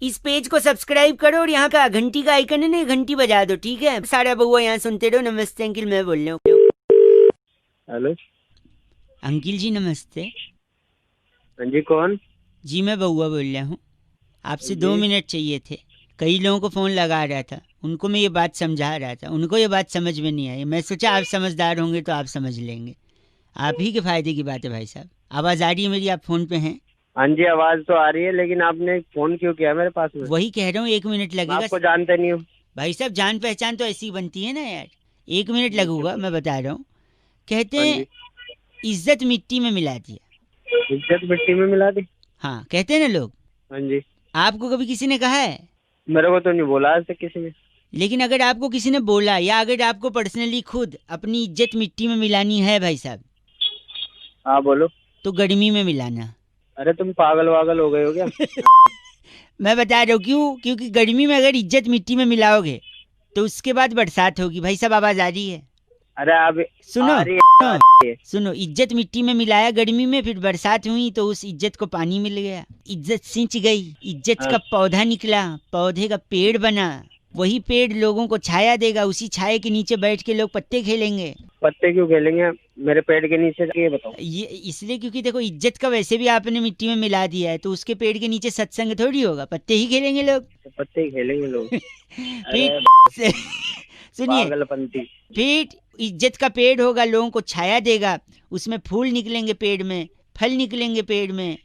इस पेज को सब्सक्राइब करो और यहाँ का घंटी का आइकन है ना, घंटी बजा दो, ठीक है? सारा बउआ यहाँ सुनते रहो। नमस्ते अंकिल, मैं बोल रहा हूँ। हेलो अंकिल जी नमस्ते। हाँ जी, कौन? जी मैं बउआ बोल रहा हूँ, आपसे जी। 2 मिनट चाहिए थे। कई लोगों को फ़ोन लगा रहा था, उनको मैं ये बात समझा रहा था, उनको ये बात समझ में नहीं आई। मैं सोचा आप समझदार होंगे तो आप समझ लेंगे। आप ही के फ़ायदे की बात है भाई साहब। आवाज़ आ रही है मेरी? आप फ़ोन पे हैं? हाँ जी, आवाज तो आ रही है, लेकिन आपने फोन क्यों किया मेरे पास में? वही कह रहा हूँ, 1 मिनट मैं लगेगा। आपको जानते नहीं हूँ। भाई साहब जान पहचान तो ऐसी बनती है ना यार। 1 मिनट जी, लगूगा, मैं बता रहा हूँ। कहते हाँ हैं जी। इज्जत मिट्टी में मिला दिया। इज्जत मिट्टी में मिला दी? हाँ कहते हैं ना लोग। हाँ जी। आपको कभी किसी ने कहा है? मेरे को तो नहीं बोला आज तक किसी ने। लेकिन अगर आपको किसी ने बोला, या अगर आपको पर्सनली खुद अपनी इज्जत मिट्टी में मिलानी है भाई साहब, हाँ बोलो। तो गर्मी में मिलाना। अरे तुम पागल वागल हो गए हो क्या? मैं बता रहा हूँ क्यों। क्योंकि गर्मी में अगर इज्जत मिट्टी में मिलाओगे तो उसके बाद बरसात होगी। भाई साहब आवाज आ रही है? अरे आप सुनो आ रही है, आ सुनो रही है। सुनो, इज्जत मिट्टी में मिलाया गर्मी में, फिर बरसात हुई तो उस इज्जत को पानी मिल गया, इज्जत सिंच गई, इज्जत हाँ। का पौधा निकला, पौधे का पेड़ बना। वही पेड़ लोगों को छाया देगा, उसी छाया के नीचे बैठ के लोग पत्ते खेलेंगे। पत्ते क्यों खेलेंगे मेरे पेड़ के नीचे? ये बताओ। ये इसलिए क्योंकि देखो, इज्जत का वैसे भी आपने मिट्टी में मिला दिया है, तो उसके पेड़ के नीचे सत्संग थोड़ी होगा, पत्ते ही खेलेंगे लोग। तो पत्ते ही खेलेंगे लोग। अरे फिर सुनिए, पागलपंती। फिर इज्जत का पेड़ होगा, लोगों को छाया देगा, उसमें फूल निकलेंगे पेड़ में, फल निकलेंगे पेड़ में,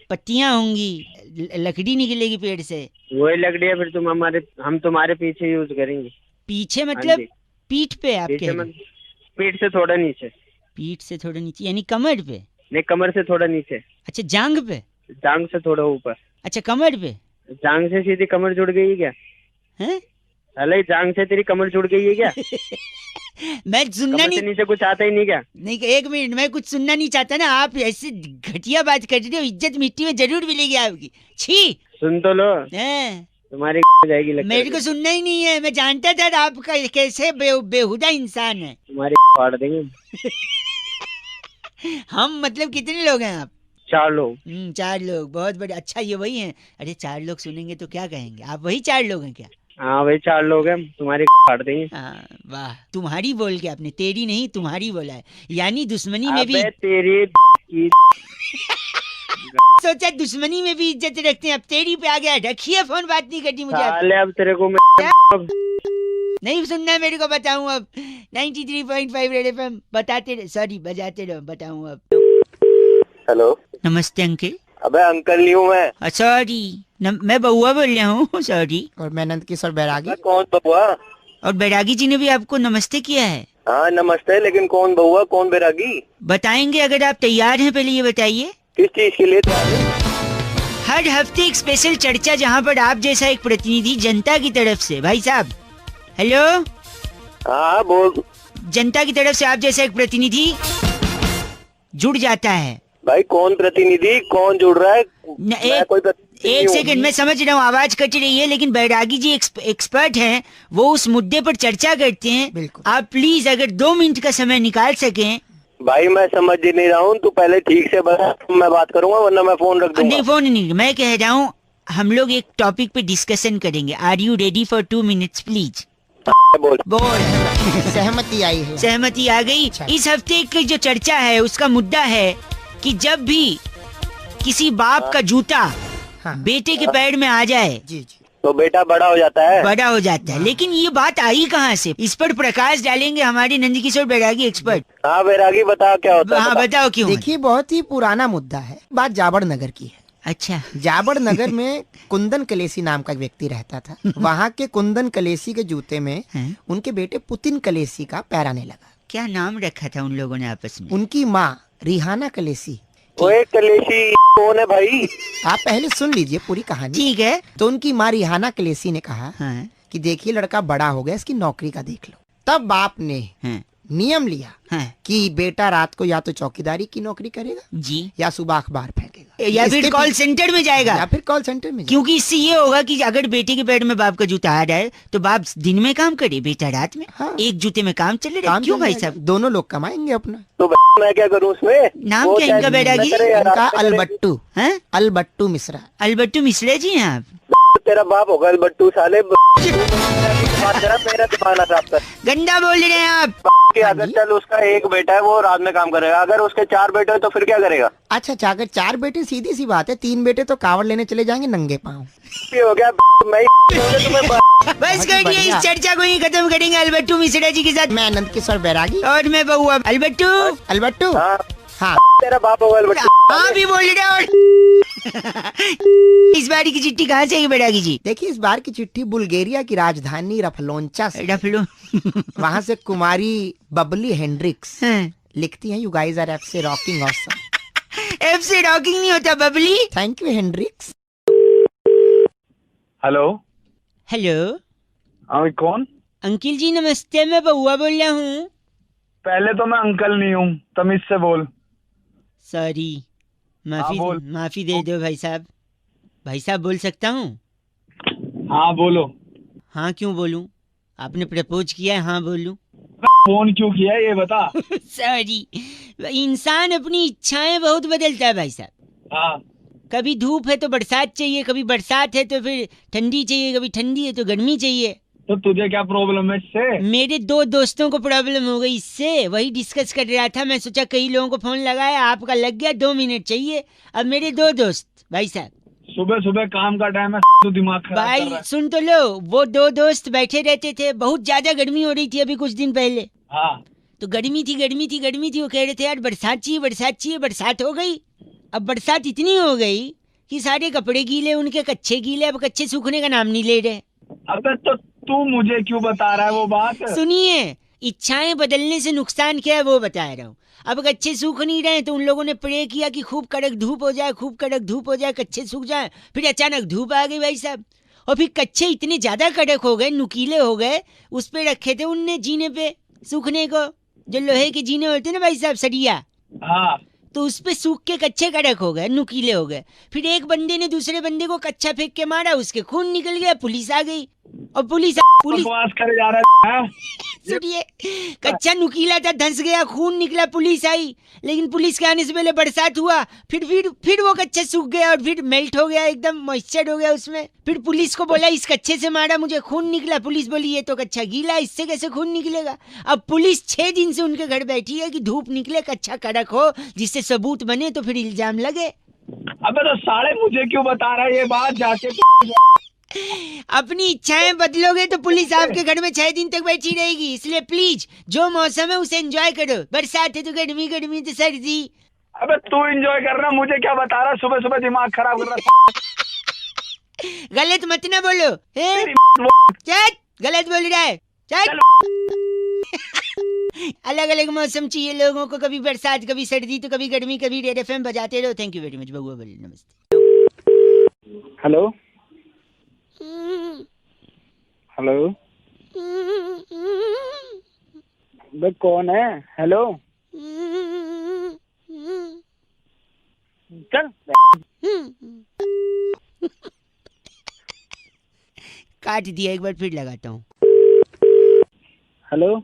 पत्तियां होंगी, लकड़ी निकलेगी पेड़ से। वही लकड़ी है, फिर हम तुम्हारे पीछे यूज करेंगे। पीछे हाँ मतलब जी। पीठ पे आप पीछे कह रहे मत, हैं? पीठ से थोड़ा नीचे। पीठ से थोड़ा नीचे यानी कमर पे? नहीं, कमर से थोड़ा नीचे। अच्छा जांग पे? जांग से थोड़ा ऊपर। अच्छा कमर पे? जांग से सीधी कमर जुड़ गई है क्या? हैं? अरे जांग से तेरी कमर जुड़ गई है क्या? मैं सुनना कमर नहीं। से नीचे कुछ आता ही नहीं क्या? नहीं, 1 मिनट, मैं कुछ सुनना नहीं चाहता ना। आप ऐसे घटिया बात कर रहे हो। इज्जत मिट्टी में जरूर मिलेगी आपकी। छी। सुन तो लो, हैं? तुम्हारी हो जाएगी लगता मेरे है। को सुनना ही नहीं है। मैं जानता था आपका कैसे बेहुदा इंसान है। तुम्हारी फाड़ देंगे। हम मतलब कितने लोग हैं आप? 4 लोग। 4 लोग, बहुत बड़े। अच्छा ये वही हैं? अरे 4 लोग सुनेंगे तो क्या कहेंगे? आप वही 4 लोग हैं क्या? हाँ वही 4 लोग हैं, तुम्हारी फाड़ देंगे। हाँ वाह। तुम्हारी बोल के आपने तेरी नहीं तुम्हारी बोला है, यानी दुश्मनी में भी। अबे तेरी की। सोचा दुश्मनी में भी इज्जत रखते हैं, अब तेरी पे आ गया। रखिए फोन, बात नहीं करनी मुझे आपसे। साले अब तेरे को मैं नहीं सुनना है मेरे को, बताऊं अब? 93.5 रेड एफएम बताते रहे, सॉरी बजाते रहो, बताऊं अब? हेलो। नमस्ते अंकल। अबे अंकल नहीं हूँ मैं। सॉरी, मैं बउआ बोल रहा हूँ, सॉरी। और मैं नंद किशोर बैरागी। मैं कौन बउआ? और बैरागी जी ने भी आपको नमस्ते किया है। हाँ नमस्ते, लेकिन कौन बउआ कौन बैरागी? बताएंगे अगर आप तैयार हैं। पहले ये बताइए, किस चीज के लिए तैयार है? हर हफ्ते एक स्पेशल चर्चा जहाँ पर आप जैसा एक प्रतिनिधि जनता की तरफ से, भाई साहब हेलो, हाँ बोल। जनता की तरफ से आप जैसा एक प्रतिनिधि जुड़ जाता है। भाई कौन प्रतिनिधि, कौन जुड़ रहा है? मैं कोई प्रतिनिधि एक नहीं हूँ। सेकंड, मैं समझ रहा हूँ आवाज कट रही है, लेकिन बैरागी जी एक्सपर्ट हैं, वो उस मुद्दे पर चर्चा करते हैं। बिल्कुल। आप प्लीज अगर 2 मिनट का समय निकाल सकें। भाई मैं समझ ही नहीं रहा हूँ, तू पहले ठीक से बता, मैं बात करूंगा वरना मैं फोन रख दूंगा। नहीं फोन नहीं, मैं कह रहा हूँ हम लोग एक टॉपिक पे डिस्कशन करेंगे। Are you ready for 2 minutes please? बोल। बोल। सहमति आई है। सहमति आ गई। इस हफ्ते की जो चर्चा है उसका मुद्दा है कि जब भी किसी बाप का जूता हाँ। बेटे के पैर में आ जाए जी जी। तो बेटा बड़ा हो जाता है। बड़ा हो जाता है। लेकिन ये बात आई कहाँ से? इस पर प्रकाश डालेंगे हमारे नंदकिशोर बैरागी एक्सपर्ट। हाँ बैरागी बता क्या होता है? हाँ बता। बताओ क्यों? देखिए बहुत ही पुराना मुद्दा है। बात जाबड़ नगर की है। अच्छा। जाबड़ नगर में कुंदन कलेसी नाम का एक व्यक्ति रहता था। वहाँ के कुंदन कलेसी के जूते में हैं? उनके बेटे पुतिन कलेसी का पैर आने लगा। क्या नाम रखा था उन लोगों ने आपस में? उनकी माँ रिहाना कलेसी। ओए कलेशी कौन है भाई? आप पहले सुन लीजिए पूरी कहानी। ठीक है। तो उनकी माँ रिहाना कलेसी ने कहा हाँ, कि देखिए लड़का बड़ा हो गया, इसकी नौकरी का देख लो। तब बाप ने हाँ, नियम लिया हाँ, कि बेटा रात को या तो चौकीदारी की नौकरी करेगा जी, या सुबह अखबार फेंकेगा या फिर इसके कॉल सेंटर में जाएगा। या फिर कॉल सेंटर में जाएगा। क्योंकि इससे ये होगा कि अगर बेटे के पैर में बाप का जूता आ जाए तो बाप दिन में काम करे, बेटा रात में। हाँ। एक जूते में काम चले रहे। काम क्यों चल भाई जाएगा। साहब? दोनों लोग कमाएंगे अपना। तो मैं क्या करूँ उसमें? नाम वो क्या चाहे इनका दिन में बैरागी? करे या रात उनका में करे। अलबट्टू। हैं? अलबट्टू मिश्रा। अलबट्टू मिश्रा जी हैं आप? तेरा बाप होगा बट्टू साले बात करा, मेरा दिमाग ना खराब कर। गंदा बोल रहे हैं आप। कि अगर चल उसका एक बेटा है वो रात में काम करेगा, अगर उसके 4 बेटे हैं तो फिर क्या करेगा? अच्छा अच्छा, अगर 4 बेटे सीधी सी बात है, 3 बेटे तो कावड़ लेने चले जाएंगे नंगे पाँव। ये हो गया मैं तुम्हें बस करिए, इस चर्चा को ही खत्म करेंगे अलबट्टू मिश्रा जी के साथ। मैं अनंत किशोर बैरागी और मैं बहुआ अलबट्टू। अलबट्टू। हाँ हाँ तेरा बाप होगा बट्टू। हाँ भी बोल रहे और इस बारी की चिट्ठी कहाँ से आई बैरागी जी? देखिए, इस बार की चिट्ठी बुल्गारिया की राजधानी रफलोंचा से। रफलो वहाँ से कुमारी बबली हेंड्रिक्स हाँ। लिखती हैं, यू गाइस आर एफ से रॉकिंग ऑसम। एफ से रॉकिंग नहीं होता Bubbly. Thank you Hendricks. Hello hello हाँ कौन? अंकिल जी नमस्ते, मैं बहुआ बोल रहा हूँ। पहले तो मैं अंकल नहीं हूँ, तमीज से बोल। सॉरी, हाँ, बोल। माफी दे दो भाई साहब। भाई साहब बोल सकता हूँ? हाँ बोलो। हाँ क्यों बोलूं? आपने प्रपोज किया है, हाँ बोलूं? फोन क्यों किया ये बता। सॉरी, इंसान अपनी इच्छाएं बहुत बदलता है भाई साहब। हाँ कभी धूप है तो बरसात चाहिए, कभी बरसात है तो फिर ठंडी चाहिए, कभी ठंडी है तो गर्मी चाहिए। तो तुझे क्या प्रॉब्लम है इससे? मेरे 2 दोस्तों को प्रॉब्लम हो गई इससे, वही डिस्कस कर रहा था। मैं सोचा कई लोगों को फोन लगाया, आपका लग गया, 2 मिनट चाहिए। अब मेरे 2 दोस्त भाई साहब, सुबह सुबह काम का टाइम है तो दिमाग खराब कर रहा भाई है। सुन तो लो, वो 2 दोस्त बैठे रहते थे। बहुत ज्यादा गर्मी हो रही थी अभी कुछ दिन पहले, हाँ तो गर्मी थी। वो कह रहे थे यार बरसात चाहिए। बरसात हो गई। अब बरसात इतनी हो गई कि सारे कपड़े गीले, उनके कच्चे गीले, अब कच्चे सूखने का नाम नहीं ले रहे। अबे तो तू मुझे क्यों बता रहा है वो बात? सुनिए, इच्छाएं बदलने से नुकसान क्या है वो बता रहा हूँ। अब कच्चे सूख नहीं रहे तो उन लोगों ने प्रे किया कि खूब कड़क धूप हो जाए, कच्चे सूख जाए। फिर अचानक धूप आ गई भाई साहब, और फिर कच्चे इतने ज्यादा कड़क हो गए, नुकीले हो गए। उस पे रखे थे उनने जीने पे सूखने को, जो लोहे के जीने होते ना भाई साहब, सरिया, हाँ तो उस पे सूख के कच्चे कड़क हो गए, नुकीले हो गए। फिर एक बंदे ने दूसरे बंदे को कच्चा फेंक के मारा, उसके खून निकल गया। पुलिस आ गई और पुलिस बकवास करे जा रहा है। सुनिए, कच्चा नुकीला था, धंस गया, खून निकला, पुलिस आई। लेकिन पुलिस के आने से पहले बरसात हुआ, फिर वो कच्चा सूख गया और फिर मेल्ट हो गया, एकदम मॉइस्चर हो गया उसमें। फिर पुलिस को बोला इस कच्चे से मारा, मुझे खून निकला। पुलिस बोली ये तो कच्चा गीला, इससे कैसे खून निकलेगा? अब पुलिस 6 दिन से उनके घर बैठी है कि धूप निकले, कच्चा कड़क हो, जिससे सबूत बने तो फिर इल्जाम लगे। अबे तो साले मुझे क्यों बता रहा है ये बात जाके? अपनी इच्छाएं बदलोगे तो पुलिस आपके घर में 6 दिन तक बैठी रहेगी। इसलिए प्लीज, जो मौसम है उसे एंजॉय करो। बरसात है तो गर्मी, गर्मी तो सर्दी। अबे तू एंजॉय करना, मुझे क्या बता रहा? सुबह सुबह दिमाग खराब कर रहा है। गलत मत ना बोलो, चल गलत बोल रहा है, चल। अलग अलग मौसम चाहिए लोगों को, कभी बरसात, कभी सर्दी, तो कभी गर्मी, कभी रेड एफएम बजाते रहो। थैंक यू वेरी मच बबुआ बोली, नमस्ते। हेलो हेलो बे कौन है? हेलो चल काट दिया, एक बार फिर लगाता हूँ। हेलो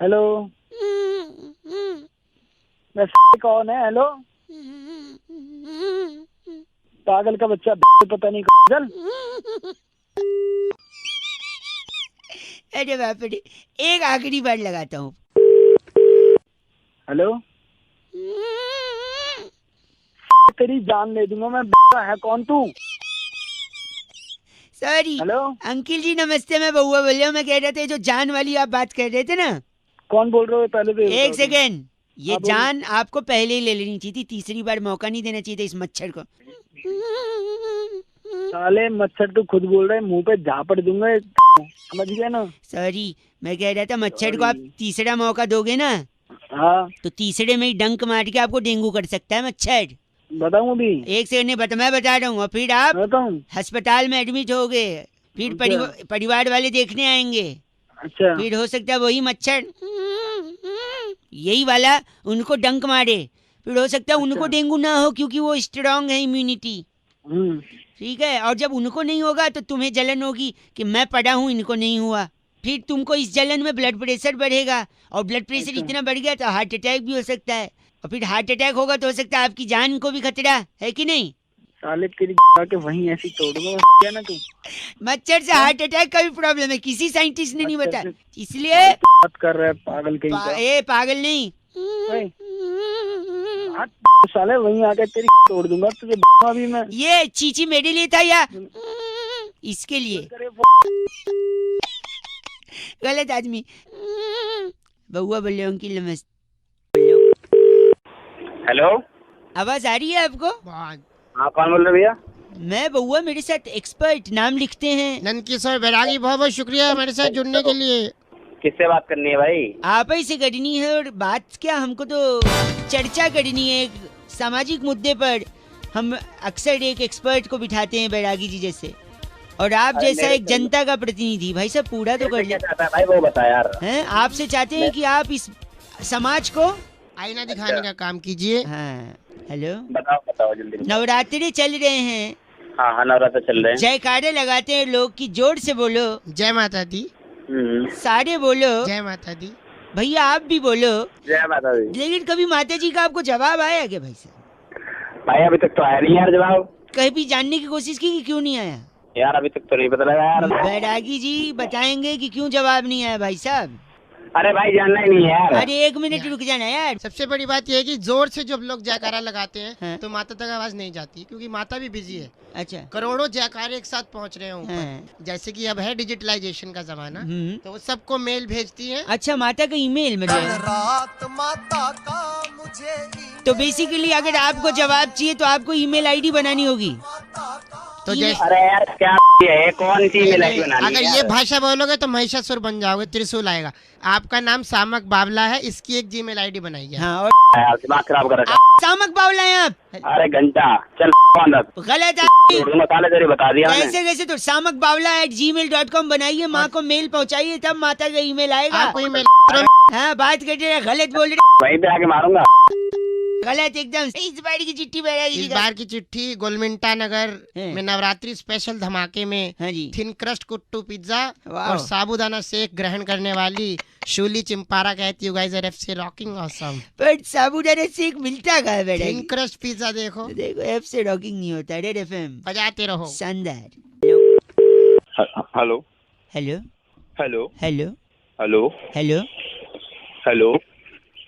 हेलो बे कौन है? हेलो पागल का बच्चा, पता नहीं चल। अरे बाप रे, एक आखिरी बार लगाता हूँ। हेलो तेरी जान ले दूंगा मैं। है कौन तू? सॉरी हेलो अंकिल जी नमस्ते, मैं बहुआ बोल रहा हूँ। मैं कह रहा था जो जान वाली आप बात कर रहे थे ना। कौन बोल रहे हो? पहले तो एक सेकेंड, ये हाँ, बोलो। जान आपको पहले ही ले लेनी चाहिए थी, तीसरी बार मौका नहीं देना चाहिए था इस मच्छर को। साले मच्छर तू खुद बोल रहे, मुंह पे झापड़ दूंगा, समझ गया ना? सॉरी, मैं कह रहा था मच्छर को आप तीसरा मौका दोगे ना, हाँ तो तीसरे में ही डंक मार के आपको डेंगू कर सकता है मच्छर। बताऊं अभी? एक सेकंड नहीं मैं बता रहा हूँ। और फिर आप बताऊं? अस्पताल में एडमिट हो गए, फिर अच्छा। परिवार वाले देखने आएंगे, अच्छा फिर हो सकता है वही मच्छर यही वाला उनको डंक मारे, फिर हो सकता है उनको डेंगू ना हो क्योंकि वो स्ट्रांग है इम्यूनिटी। ठीक है, और जब उनको नहीं होगा तो तुम्हें जलन होगी कि मैं पढ़ा हूँ, इनको नहीं हुआ। फिर तुमको इस जलन में ब्लड प्रेशर बढ़ेगा, और ब्लड प्रेशर अच्छा। इतना बढ़ गया तो हार्ट अटैक भी हो सकता है, और फिर हार्ट अटैक होगा तो हो सकता है आपकी जान को भी खतरा है कि नहीं। साले तेरी के वहीं ऐसी तोड़ दूंगा क्या ना तू। मच्छर से हार्ट अटैक का भी प्रॉब्लम है, किसी साइंटिस्ट ने नहीं मच्छर बताया, से- इसलिए बात कर रहा है पागल कहीं का। ए पागल नहीं, हाँ, साले वहीं आके तेरी तोड़ दूंगा तुझे अभी मैं। ये चीची मेरे लिए था या इसके लिए? गलत आदमी। बउआ बोले अंकिल नमस्ते। हेलो, आवाज आ रही है आपको? बहुत। हाँ कौन बोल रहे भैया? मैं बउआ, मेरे साथ एक्सपर्ट नाम लिखते हैं। नंदकिशोर बैरागी, बहुत बहुत शुक्रिया हमारे साथ जुड़ने के लिए। किससे बात करनी है भाई? आप ही से करनी है, और बात क्या, हमको तो चर्चा करनी है एक सामाजिक मुद्दे पर। हम अक्सर एक एक्सपर्ट को बिठाते हैं बैरागी जी जैसे, और आप अरे जैसा मेरे एक जनता का प्रतिनिधि। भाई साहब पूरा तो कर ले क्या चाहता है भाई वो बता यार। हैं, आपसे चाहते हैं कि आप इस समाज को आईना दिखाने का काम कीजिए। हाँ। हेलो, बताओ बताओ जल्दी। नवरात्रि चल रहे हैं, हाँ हाँ नवरात्र चल रहे हैं। जयकारे लगाते हैं लोग की, जोर से बोलो, जय माता दी, सारे बोलो, जय माता दी। भैया आप भी बोलो। जय माता दी। लेकिन कभी माता जी का आपको जवाब आया क्या भाई साहब? भाई अभी तक तो आया नहीं यार जवाब। कहीं भी जानने की कोशिश की कि क्यों नहीं आया? यार अभी तक तो नहीं पता लगा यार। बैरागी जी बताएंगे कि क्यों जवाब नहीं आया भाई साहब। अरे भाई जानना ही नहीं है यार। अरे एक मिनट रुक जाना यार। सबसे बड़ी बात यह है कि जोर से जब लोग जयकारा लगाते हैं हाँ। तो माता तक आवाज नहीं जाती, क्योंकि माता भी बिजी है। अच्छा। करोड़ों जयकारे एक साथ पहुंच रहे हैं ऊपर। हाँ। जैसे कि अब है डिजिटलाइजेशन का जमाना, हम्म। तो वो सबको मेल भेजती हैं। अच्छा, माता का ईमेल में रात माता का मुझे तो बेसिकली अगर आपको जवाब चाहिए तो आपको ईमेल आईडी बनानी होगी। तो जैसे अरे यार क्या है, कौन सी ईमेल आईडी बनानी है अगर ये यार? भाषा बोलोगे तो महिषासुर बन जाओगे, त्रिशूल आएगा। आपका नाम सामक बावला है, इसकी एक जीमेल आईडी बनाइए। हाँ, और यार दिमाग खराब कर रखा आप सामक बावला हैं आप? है। अरे घंटा चल अंदर गलत आदमी। तोड़ दूंगा साले, तेरे बता दिया मैंने। कैसे कैसे तो सामक बावला @gmail.com बनाइए, माँ को मेल पहुँचाइए, तब माता का ईमेल आएगा। आपको ईमेल हाँ, बात कर रहे हैं, गलत बोल रहे वहीं पे आके मारूंगा। हैं, गलत एकदम। इस बार की चिट्ठी बैरागी जी इस का। बार की चिट्ठी गोलमिंटा नगर हैं। में नवरात्रि स्पेशल धमाके में हाँ जी। थिन क्रस्ट कुट्टू पिज्जा वाह। और साबूदाना शेक ग्रहण करने वाली शूली चिंपारा कहती, you guys are FC rocking awesome. पर साबूदाना शेक मिलता कहाँ है थिन बैरागी? क्रस्ट पिज्जा देखो, देखो एफ से रॉकिंग नहीं होता। रेड एफएम बजाते रहो। शानदार। Hello hello hello hello hello hello. Hello,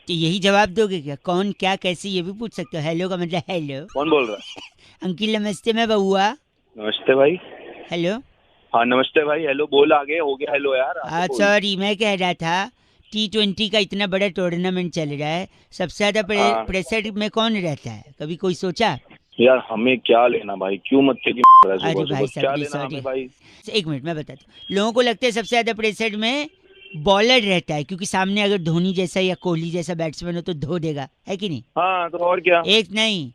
तो यही जवाब दोगे क्या? कौन क्या कैसे ये भी पूछ सकते हो। हेलो का मतलब हेलो। कौन बोल रहा है? अंकिल नमस्ते, मैं बउआ। नमस्ते भाई। हेलो। हाँ नमस्ते भाई। हेलो बोल, आगे हो गया हेलो यार। आगे बोल। सॉरी, मैं कह रहा था T20 का इतना बड़ा टूर्नामेंट चल रहा है, सबसे ज्यादा हाँ। प्रेशर में कौन रहता है? कभी कोई सोचा? यार हमें क्या लेना भाई, क्यों मत की अरे भाई साहब, क्या please, लेना sorry। हमें भाई? एक मिनट मैं बताता हूँ। लोगों को लगता है सबसे ज्यादा प्रेशर में बॉलर रहता है, क्योंकि सामने अगर धोनी जैसा या कोहली जैसा बैट्समैन हो तो धो देगा, है कि नहीं? हाँ तो और क्या। एक नहीं,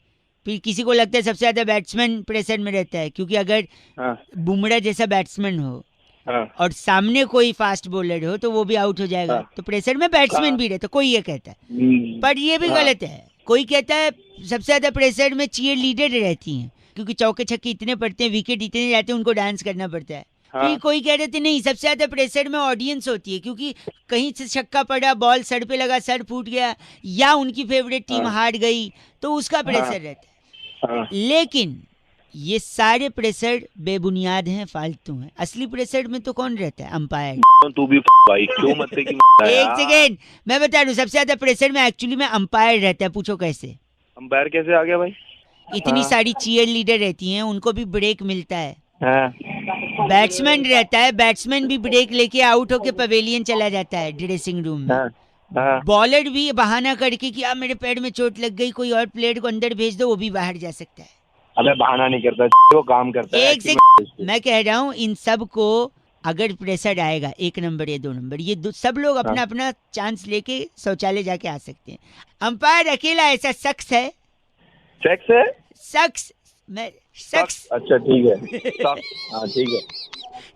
फिर किसी को लगता है सबसे ज्यादा बैट्समैन प्रेशर में रहता है, क्योंकि अगर हाँ बुमराह जैसा बैट्समैन हो हाँ और सामने कोई फास्ट बॉलर हो तो वो भी आउट हो जाएगा। हाँ। तो प्रेशर में बैट्समैन हाँ। भी रहता है, कोई ये कहता है। हम्म, पर ये भी हाँ। गलत है। कोई कहता है सबसे ज्यादा प्रेशर में चीयर लीडर रहती हैं, क्योंकि चौके छक्के इतने पड़ते हैं, विकेट इतने जाते हैं, उनको डांस करना पड़ता है। हाँ। फिर कोई कह रहे थे नहीं, सबसे ज्यादा प्रेशर में ऑडियंस होती है, क्योंकि कहीं से छक्का पड़ा, बॉल सर पे लगा, सर फूट गया, या उनकी फेवरेट टीम हाँ। हार गई, तो उसका प्रेशर रहता है। हाँ। लेकिन ये सारे प्रेशर बेबुनियाद हैं, फालतू हैं। असली प्रेशर में तो कौन रहता है? अंपायर। तू भी भाई क्यों मत की एक सेकेंड, मैं बता रहा हूँ, सबसे ज्यादा प्रेशर में एक्चुअली में अंपायर रहता है। पूछो कैसे? अंपायर कैसे आ गया भाई? इतनी हाँ। सारी चीयर लीडर रहती हैं, उनको भी ब्रेक मिलता है। हाँ। बैट्समैन रहता है, बैट्समैन भी ब्रेक लेके आउट होके पवेलियन चला जाता है ड्रेसिंग रूम में। हाँ। हाँ। बॉलर भी बहाना करके कि अब मेरे पैर में चोट लग गई, कोई और प्लेयर को अंदर भेज दो, वो भी बाहर जा सकता है। अबे बहाना नहीं करता, वो काम करता है। एक से मैं कह रहा हूँ, इन सब को अगर प्रेशर आएगा 1 नंबर या 2 नंबर, ये सब लोग अपना अपना चांस लेके शौचालय जाके आ सकते हैं। अंपायर अकेला ऐसा शख्स है, सेक्स है? शख्स मैं शख्स अच्छा ठीक है। हाँ ठीक है।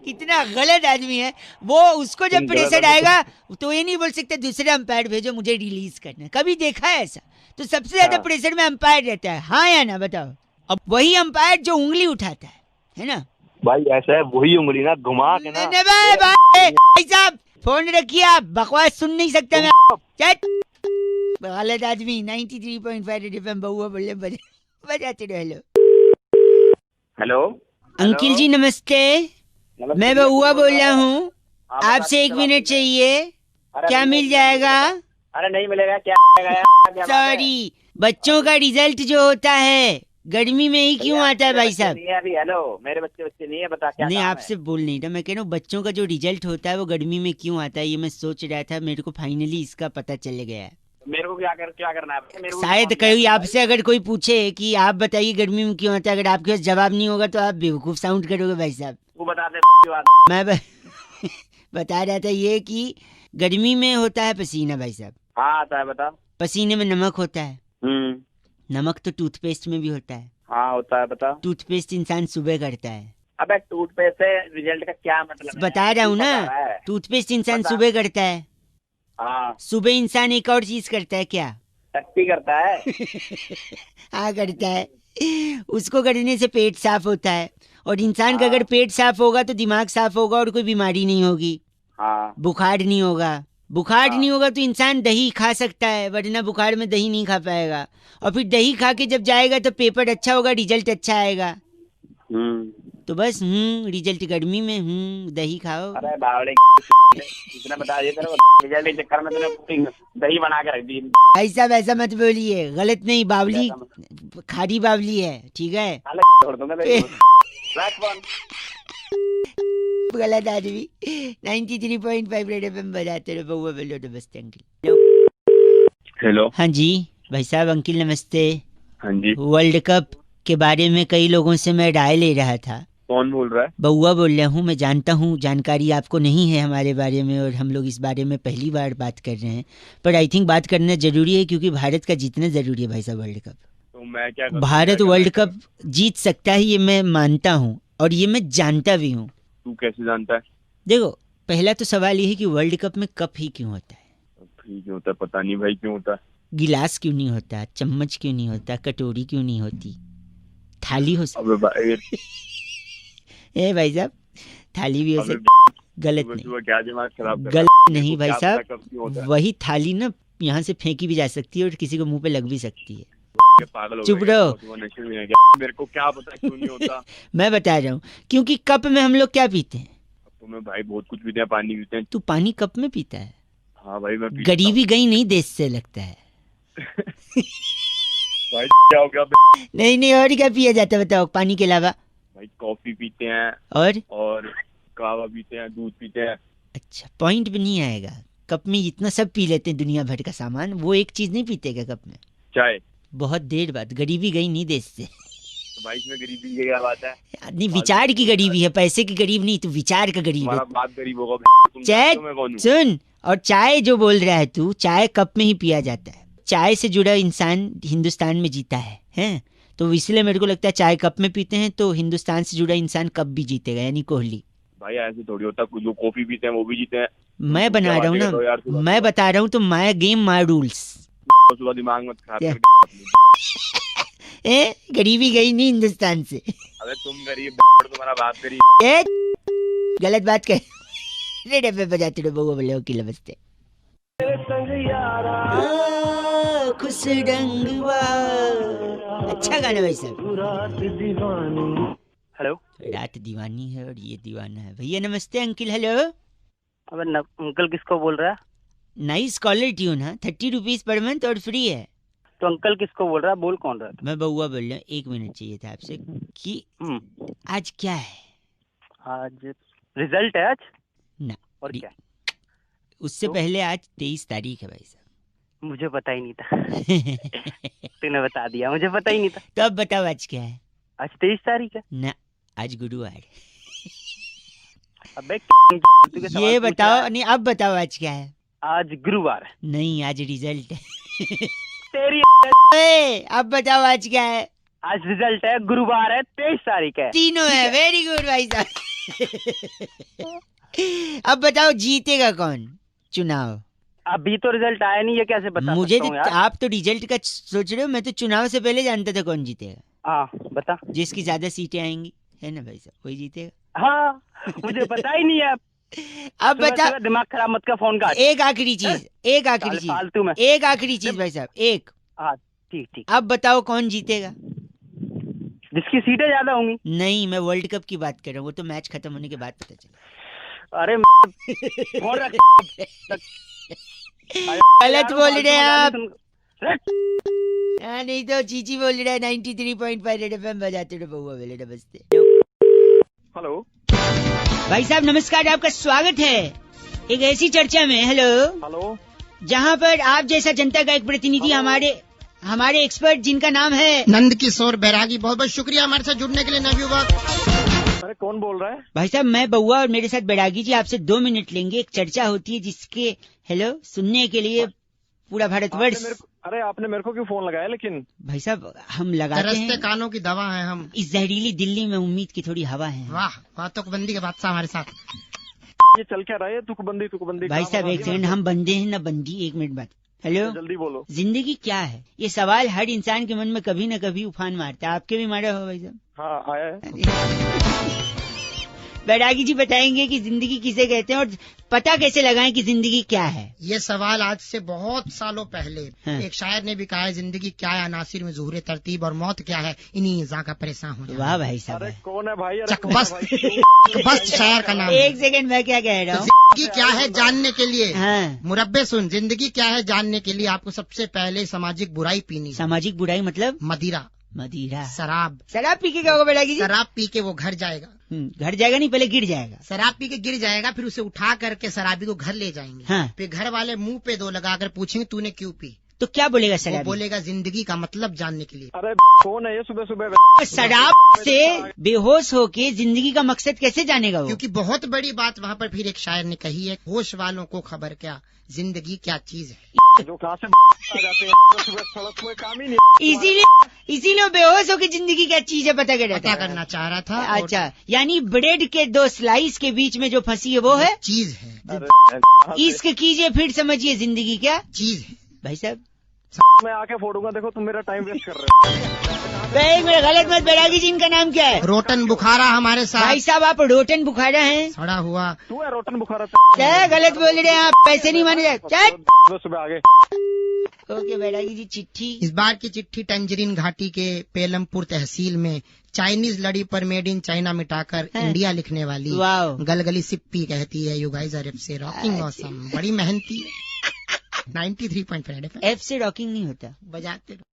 कितना गलत आदमी है वो। उसको जब तुम गलत प्रेशर आदमी आएगा तो ये नहीं बोल सकते दूसरे अंपायर भेजो, मुझे रिलीज करना है। कभी देखा है ऐसा? तो सबसे ज्यादा हाँ। प्रेशर में अंपायर रहता है, हाँ या ना बताओ? अब वही अंपायर जो उंगली उठाता है ना? भाई ऐसा है, वही उंगली ना घुमा के ना। नहीं, भाई साहब फोन रखिए, आप बकवास सुन नहीं सकते मैं। चट गलत आदमी। 93.5 रेड एफएम बउआ बोले बजाते रहो। हेलो हेलो अंकिल जी नमस्ते, मैं बउआ बोल रहा हूँ। आपसे 1 मिनट चाहिए, क्या मिल जाएगा? अरे नहीं मिलेगा, क्या मिलेगा यार, क्या बात है? सॉरी, बच्चों का रिजल्ट जो होता है गर्मी में ही क्यों भैया, आता है मेरे भाई बच्चे साहब? नहीं है अभी। हेलो, मेरे बच्चे नहीं है, बता क्या नहीं, काम आपसे बोल नहीं रहा, मैं कह रहा हूँ बच्चों का जो रिजल्ट होता है वो गर्मी में क्यों आता है, ये मैं सोच रहा था। मेरे को फाइनली इसका पता चल गया है। है? मेरे को क्या करना है भाई? मेरे को शायद कौन कोई है आपसे अगर कोई पूछे कि आप बताइए गर्मी में क्यों आता है, अगर आपके पास जवाब नहीं होगा तो आप बेवकूफ साउंड करोगे भाई साहब। तू बता दे बात। मैं बता रहा था ये कि गर्मी में होता है पसीना भाई साहब। हाँ आता है, बता। पसीने में नमक होता है, नमक तो टूथपेस्ट में भी होता है। हाँ होता है, बता। टूथपेस्ट इंसान सुबह करता है। अबे टूथपेस्ट से रिजल्ट का क्या मतलब है? बता रहा हूँ तू बता ना, रहा है। टूथपेस्ट इंसान बता। सुबह करता है। हाँ, सुबह इंसान एक और चीज करता है, क्या? टट्टी करता है। हाँ करता है, उसको करने से पेट साफ होता है। और इंसान का हाँ। अगर पेट साफ होगा तो दिमाग साफ होगा और कोई बीमारी नहीं होगी, हाँ बुखार नहीं होगा। बुखार हाँ। नहीं होगा तो इंसान दही खा सकता है, वरना बुखार में दही नहीं खा पाएगा। और फिर दही खा के जब जाएगा तो पेपर अच्छा होगा, रिजल्ट अच्छा आएगा। तो बस रिजल्ट गर्मी में दही खाओ। अरे बावड़े इसने बता दिया तेरे को, रिजल्ट के चक्कर में तूने पूरी दही बना के रख दी। ऐसा वैसा मत बोलिए, गलत नहीं, बावली ऐसा मत- खारी बावली है, ठीक है? साले छोड़ दूंगा तेरे को। रख फोन। गलत आदमी। 93.5 रेड एफएम बजाते रहो, बउआ बोलो नमस्ते अंकिल। हेलो। हाँ जी भाई साहब, अंकिल नमस्ते। हाँ जी, वर्ल्ड कप के बारे में कई लोगों से मैं राय ले रहा था। कौन बोल रहा है? बउआ बोल रहा हूँ। मैं जानता हूँ जानकारी आपको नहीं है हमारे बारे में, और हम लोग इस बारे में पहली बार बात कर रहे हैं, पर आई थिंक बात करना जरूरी है, क्योंकि भारत का जीतना जरूरी है भाई साहब वर्ल्ड कप। तो मैं क्या करूं? भारत मैं वर्ल्ड क्या कप जीत सकता है, ये मैं मानता हूँ, और ये मैं जानता भी हूँ। तू कैसे जानता है? देखो, पहला तो सवाल ये है कि वर्ल्ड कप में कप ही क्यों होता है? ठीक होता है, पता नहीं भाई क्यों होता है। गिलास क्यों नहीं होता? चम्मच क्यों नहीं होता? कटोरी क्यों नहीं होती? थाली हो अबे भाई, ए भाई साहब, थाली भी हो अबे सकती, गलत सुबह नहीं, सुबह क्या दिमाग खराब कर रहा है? गलत मेरे नहीं को भाई क्या साहब। पता कब क्यों होता है? वही थाली ना यहाँ से फेंकी भी जा सकती है और किसी को मुंह पे लग भी सकती है। ये पागल हो चुप गया, रहो। सुबह नशे में है क्या? मेरे को क्या पता क्यों नहीं होता। मैं बता रहा हूँ, क्योंकि कप में हम लोग क्या पीते हैं? तो मैं भाई बहुत कुछ पीते हैं, पानी पीते हैं। तू पानी कप में पीता है? हाँ भाई मैं पीता गरीबी गई नहीं देश से, लगता है। हूँ। भाई क्या हो गया? नहीं नहीं, और क्या पिया जाता है बताओ पानी के अलावा? भाई कॉफी पीते हैं और कहवा पीते हैं, दूध पीते हैं। अच्छा, पॉइंट भी नहीं आएगा। कप में इतना सब पी लेते हैं दुनिया भर का सामान, वो एक चीज नहीं पीते क्या कप में? चाय। बहुत देर बाद। गरीबी गई नहीं देश से। तो भाई इसमें गरीबी की क्या बात है? नहीं, विचार की गरीबी है, पैसे की गरीब नहीं, तू विचार का गरीब है। तुम्हारा बाप गरीब होगा। तुम चाय जानते हो मैं कौन हूँ? सुन, और चाय जो बोल रहा है तू, चाय कप में ही पिया जाता है। चाय से जुड़ा इंसान हिंदुस्तान में जीता है, हैं? तो इसलिए मेरे को लगता है चाय कप में पीते हैं, तो हिंदुस्तान से जुड़ा इंसान कब भी जीतेगा, यानी कोहली। भाई ऐसे थोड़ी होता, कुछ लोग कॉफी पीते हैं वो भी जीते हैं। मैं तुम बना क्या रहा हूँ बातें कर रहे हो यार ना, सुबह मैं सुबह? बता रहा हूँ तो माय गेम माय रूल्स। सुबह दिमाग मत खराब क्या? कर। ए, गरीबी गई नहीं हिंदुस्तान से। अबे तुम गरीब, तुम्हारा बाप गरीब। ए, गलत बात कर। रेडियो पे बजाते रहो, बउआ बोले ओके नमस्ते। खुश रंगवा, अच्छा गाना भाई साहब। हेलो। रात दीवानी है और ये दीवाना है। भैया नमस्ते अंकिल। हेलो। अबे अंकल किसको बोल रहा है? नाइस कॉलर ट्यून है, 30 रुपीज पर मंथ और फ्री है। तो अंकल किसको बोल रहा है? बोल कौन रहा है? मैं बउआ बोल रहा हूँ। 1 मिनट चाहिए था आपसे कि आज क्या है? आज रिजल्ट है आज। ना, और क्या? उससे तो? पहले आज 23 तारीख है भाई साहब। मुझे पता ही नहीं था। तूने बता दिया, मुझे पता ही नहीं था। तो अब बताओ आज क्या है? आज 23 तारीख है। ना, आज गुरुवार। अबे तू के सवाल ये पूछ बताओ, रहा है? नहीं अब बताओ आज क्या है? आज गुरुवार है। नहीं, आज रिजल्ट है। तेरी अब बताओ आज क्या है? आज रिजल्ट है, गुरुवार है, 23 तारीख है। तीनों है। वेरी गुड भाई साहब। अब बताओ जीतेगा कौन चुनाव? अभी तो रिजल्ट आया नहीं है, कैसे बता मुझे सकता हूँ यार? आप तो रिजल्ट का सोच रहे हो, मैं तो चुनाव से पहले जानता था कौन जीतेगा। हाँ बता। जिसकी ज्यादा सीटें आएंगी, है ना भाई साहब, वही जीतेगा। हाँ मुझे पता ही नहीं है। अब सुबह बता, सुबह दिमाग खराब मत कर, फोन काट। एक आखिरी चीज, एक आखिरी साले चीज, फालतू में। एक आखिरी चीज भाई साहब, एक। हाँ ठीक ठीक। अब बताओ कौन जीतेगा? जिसकी सीटें ज्यादा होंगी। नहीं, मैं वर्ल्ड कप की बात कर रहा हूँ, वो तो मैच खत्म होने के बाद पता चला। अरे फोन रख। गलत बोल रहे हैं आप। हाँ, नहीं तो चीची बोल रहा है 93.5 रेड एफएम बजाते रहो बहुआ वेले नमस्ते। हेलो भाई साहब नमस्कार, आपका स्वागत है एक ऐसी चर्चा में। हेलो, हेलो, जहाँ पर आप जैसा जनता का एक प्रतिनिधि हमारे एक्सपर्ट जिनका नाम है नंद किशोर बैरागी, बहुत बहुत शुक्रिया हमारे साथ जुड़ने के लिए नवयुवक। अरे कौन बोल रहा है? भाई साहब मैं बउआ और मेरे साथ बैरागी जी आपसे 2 मिनट लेंगे। एक चर्चा होती है जिसके सुनने के लिए पूरा भारतवर्ष। अरे आपने मेरे को क्यों फोन लगाया? लेकिन भाई साहब हम लगाते हैं, कानों की दवा है हम। इस जहरीली दिल्ली में उम्मीद की थोड़ी हवा है। वाह, तुकबंदी के बादशाह हमारे साथ। ये चल क्या रहा है? तुकबंदी भाई साहब एक सेकंड, हम बंदे हैं ना बंदी, 1 मिनट बाद। हेलो, जल्दी बोलो। जिंदगी क्या है? ये सवाल हर इंसान के मन में कभी न कभी उफान मारता है। आपके भी मारा हो भाई साहब? हाँ आया है। बैरागी जी बताएंगे कि जिंदगी किसे कहते हैं और पता कैसे लगाएं कि जिंदगी क्या है। ये सवाल आज से बहुत सालों पहले हाँ। एक शायर ने भी कहा है, जिंदगी क्या है अनासिर में ज़ुहूर तरतीब, और मौत क्या है इन्हीं इज़ा का परेशान हो जाना। वाह भाई साहब, अरे कौन है भाई? अरे कौन है चकबस्त भाई? चकबस्त शायर का नाम है। एक सेकंड, मैं क्या कह रहा हूँ? जिंदगी क्या है जानने के लिए, हाँ, मुरब्बे सुन, जिंदगी क्या है जानने के लिए आपको सबसे पहले सामाजिक बुराई पीनी है। सामाजिक बुराई मतलब मदिरा, मदिरा, शराब। शराब पी के क्या होगा बैरागी जी? शराब पी के वो घर जाएगा, घर जाएगा नहीं, पहले गिर जाएगा। शराब पी के गिर जाएगा, फिर उसे उठा करके शराबी को घर ले जाएंगे। हाँ। फिर घर वाले मुंह पे 2 लगाकर पूछेंगे तूने क्यों पी? तो क्या बोलेगा वो शराबी? बोलेगा जिंदगी का मतलब जानने के लिए। अरे कौन है ये सुबह सुबह? शराब से बेहोश होके जिंदगी का मकसद कैसे जानेगा वो? क्योंकि बहुत बड़ी बात वहाँ पर फिर एक शायर ने कही है, होश वालों को खबर क्या, जिंदगी क्या चीज है। जो कहाँ से आ जाते हैं सुबह, सड़क कोई काम ही नहीं। इसीलिए बेहोश होके जिंदगी क्या चीज है पता पता करना चाह रहा था। और अच्छा, यानी ब्रेड के 2 स्लाइस के बीच में जो फंसी है वो है चीज है, अरे इश्क कीजिए फिर समझिए जिंदगी क्या चीज है। भाई साहब। मैं आके फोड़ूंगा, देखो तुम मेरा टाइम वेस्ट कर रहे हो। मेरा गलत मत, बैरागी जी इनका नाम क्या है? रोटन बुखारा हमारे भाई साथ साहब आप रोटन बुखारा हैं? सड़ा हुआ। तू है रोटन बुखारा? क्या गलत बोल रहे हैं आप? पैसे नहीं माने जाए। सुबह सुबह आगे। ओके बैरागी जी, चिट्ठी। इस बार की चिट्ठी टंजरीन घाटी के पेलमपुर तहसील में चाइनीज लड़ी पर मेड इन चाइना मिटाकर हाँ। इंडिया लिखने वाली वाओ। गलगली सिप्पी कहती है, यू गाइस आर से रॉकिंग ऑसम, बड़ी मेहनती है। 93.5 एफ से रॉकिंग नहीं होता। बजाते